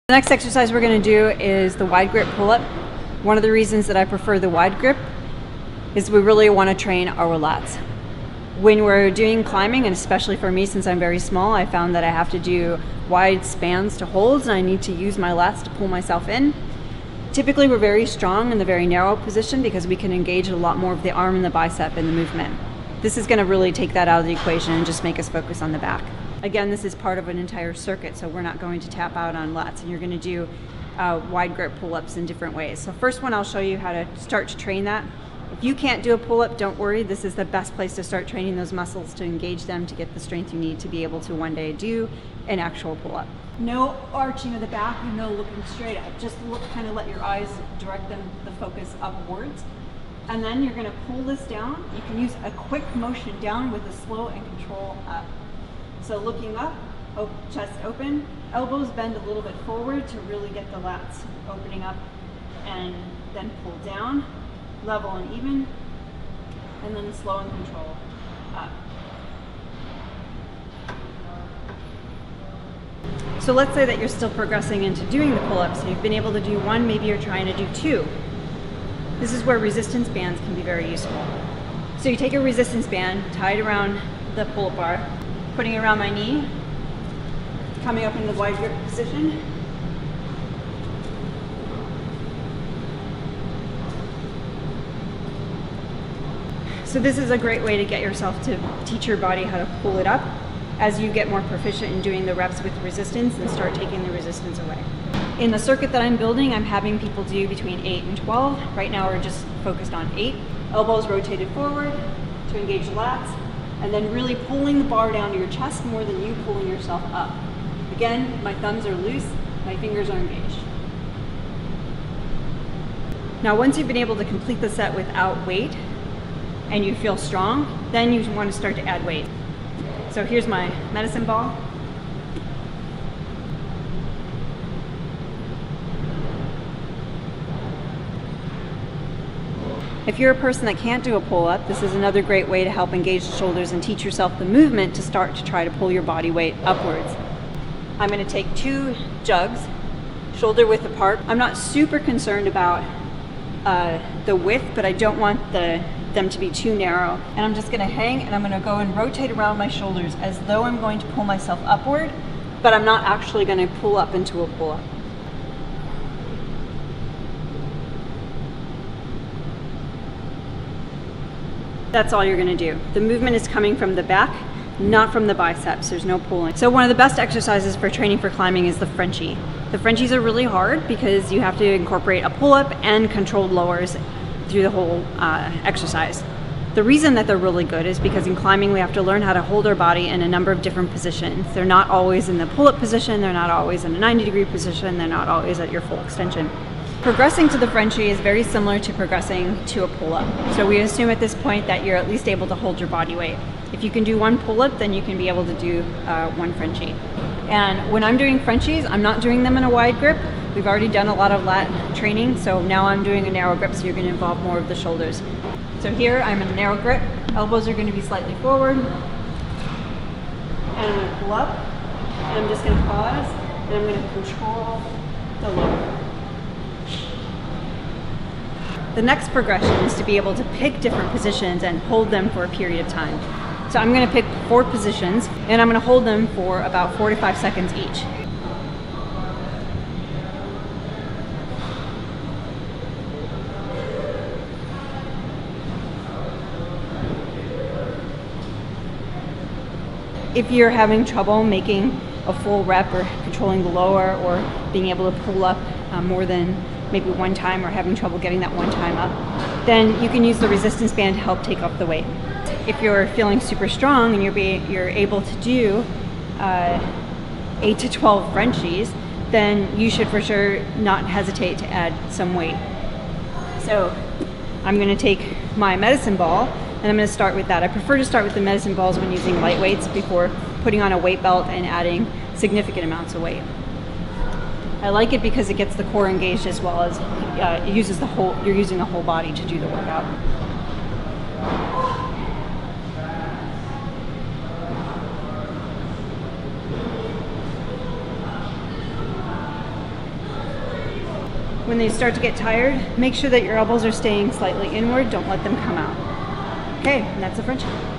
The next exercise we're going to do is the wide grip pull-up. One of the reasons that I prefer the wide grip is we really want to train our lats. When we're doing climbing, and especially for me since I'm very small, I found that I have to do wide spans to holds and I need to use my lats to pull myself in. Typically we're very strong in the very narrow position because we can engage a lot more of the arm and the bicep in the movement. This is going to really take that out of the equation and just make us focus on the back. Again, this is part of an entire circuit, so we're not going to tap out on lats, and you're going to do wide grip pull-ups in different ways. So first one, I'll show you how to start to train that. If you can't do a pull-up, don't worry. This is the best place to start training those muscles, to engage them, to get the strength you need to be able to one day do an actual pull-up. No arching of the back and no looking straight up. Just look, kind of let your eyes direct the focus upwards. And then you're going to pull this down. You can use a quick motion down with a slow and control up. So looking up, chest open, elbows bend a little bit forward to really get the lats opening up, and then pull down, level and even, and then slow and control up. So let's say that you're still progressing into doing the pull-ups. So you've been able to do one, maybe you're trying to do two. This is where resistance bands can be very useful. So you take a resistance band, tie it around the pull-up bar, putting it around my knee, coming up into the wide grip position. So this is a great way to get yourself to teach your body how to pull it up as you get more proficient in doing the reps with resistance and start taking the resistance away. In the circuit that I'm building, I'm having people do between 8 and 12. Right now we're just focused on 8. Elbows rotated forward to engage the lats, and then really pulling the bar down to your chest more than you pulling yourself up. Again, my thumbs are loose, my fingers are engaged. Now once you've been able to complete the set without weight and you feel strong, then you want to start to add weight. So here's my medicine ball. If you're a person that can't do a pull-up, this is another great way to help engage the shoulders and teach yourself the movement to start to try to pull your body weight upwards. I'm going to take 2 jugs, shoulder width apart. I'm not super concerned about the width, but I don't want them to be too narrow. And I'm just going to hang, and I'm going to go and rotate around my shoulders as though I'm going to pull myself upward, but I'm not actually going to pull up into a pull-up. That's all you're going to do. The movement is coming from the back, not from the biceps. There's no pulling. So one of the best exercises for training for climbing is the Frenchie. The Frenchies are really hard because you have to incorporate a pull-up and controlled lowers through the whole exercise. The reason that they're really good is because in climbing we have to learn how to hold our body in a number of different positions. They're not always in the pull-up position, they're not always in a 90-degree position, they're not always at your full extension. Progressing to the Frenchie is very similar to progressing to a pull-up. So we assume at this point that you're at least able to hold your body weight. If you can do 1 pull-up, then you can be able to do 1 Frenchie. And when I'm doing Frenchies, I'm not doing them in a wide grip. We've already done a lot of lat training, so now I'm doing a narrow grip, so you're going to involve more of the shoulders. So here I'm in a narrow grip, elbows are going to be slightly forward, and I'm going to pull up, and I'm just going to pause, and I'm going to control the lower. The next progression is to be able to pick different positions and hold them for a period of time. So I'm going to pick 4 positions, and I'm going to hold them for about 4 to 5 seconds each. If you're having trouble making a full rep or controlling the lower or being able to pull up more than maybe 1 time or having trouble getting that 1 time up, then you can use the resistance band to help take off the weight. If you're feeling super strong and you're able to do 8 to 12 Frenchies, then you should for sure not hesitate to add some weight. So I'm going to take my medicine ball and I'm going to start with that. I prefer to start with the medicine balls when using light weights before putting on a weight belt and adding significant amounts of weight. I like it because it gets the core engaged as well as it uses you're using the whole body to do the workout. When they start to get tired, make sure that your elbows are staying slightly inward. Don't let them come out. Okay, and that's a French hop.